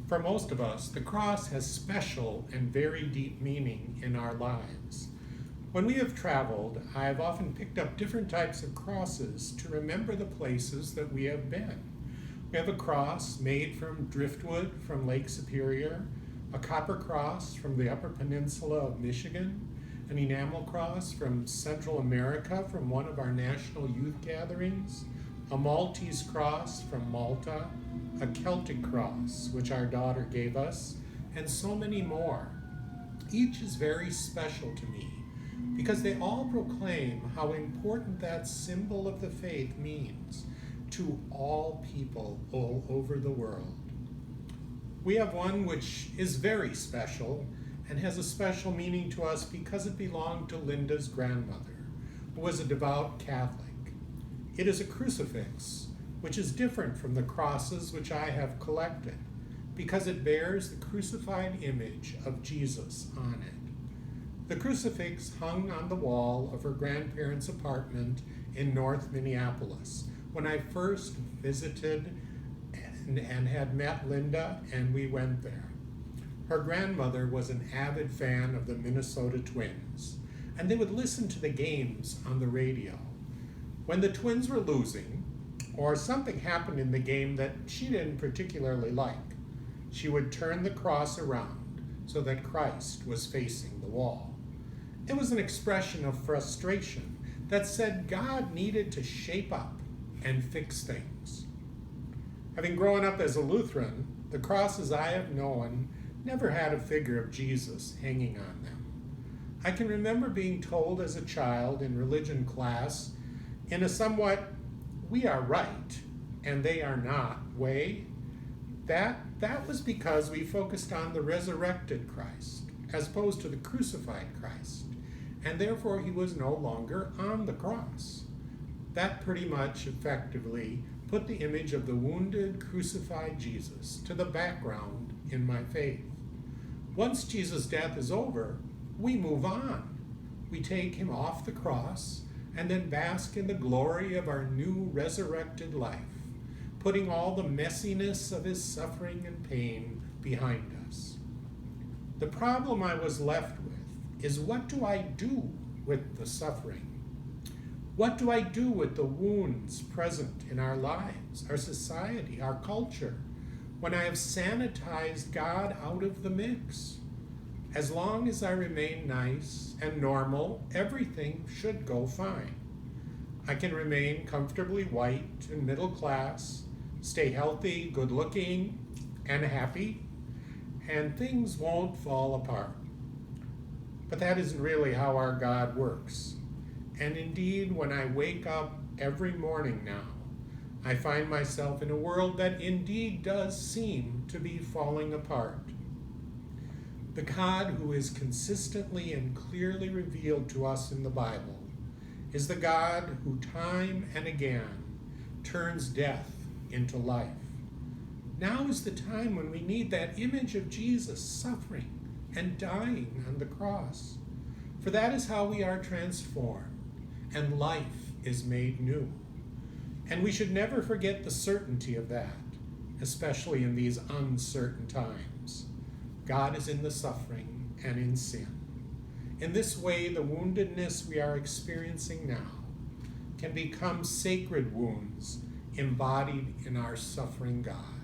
For most of us, the cross has special and very deep meaning in our lives. When we have traveled, I have often picked up different types of crosses to remember the places that we have been. We have a cross made from driftwood from Lake Superior, a copper cross from the Upper Peninsula of Michigan, an enamel cross from Central America from one of our national youth gatherings, a Maltese cross from Malta, a Celtic cross, which our daughter gave us, and so many more. Each is very special to me because they all proclaim how important that symbol of the faith means to all people all over the world. We have one which is very special and has a special meaning to us because it belonged to Linda's grandmother, who was a devout Catholic. It is a crucifix, which is different from the crosses which I have collected, because it bears the crucified image of Jesus on it. The crucifix hung on the wall of her grandparents' apartment in North Minneapolis when I first visited and had met Linda, and we went there. Her grandmother was an avid fan of the Minnesota Twins, and they would listen to the games on the radio. When the Twins were losing, or something happened in the game that she didn't particularly like, she would turn the cross around so that Christ was facing the wall. It was an expression of frustration that said God needed to shape up and fix things. Having grown up as a Lutheran, the crosses I have known never had a figure of Jesus hanging on them. I can remember being told as a child in religion class in a somewhat "we are right and they are not" way, that was because we focused on the resurrected Christ as opposed to the crucified Christ, and therefore he was no longer on the cross. That pretty much effectively put the image of the wounded, crucified Jesus to the background in my faith. Once Jesus' death is over, we move on. We take him off the cross and then bask in the glory of our new resurrected life, putting all the messiness of his suffering and pain behind us. The problem I was left with is, what do I do with the suffering? What do I do with the wounds present in our lives, our society, our culture, when I have sanitized God out of the mix? As long as I remain nice and normal, everything should go fine. I can remain comfortably white and middle class, stay healthy, good looking, and happy, and things won't fall apart. But that isn't really how our God works. And indeed, when I wake up every morning now, I find myself in a world that indeed does seem to be falling apart. The God who is consistently and clearly revealed to us in the Bible is the God who time and again turns death into life. Now is the time when we need that image of Jesus suffering and dying on the cross. For that is how we are transformed and life is made new. And we should never forget the certainty of that, especially in these uncertain times. God is in the suffering and in sin. In this way, the woundedness we are experiencing now can become sacred wounds embodied in our suffering God.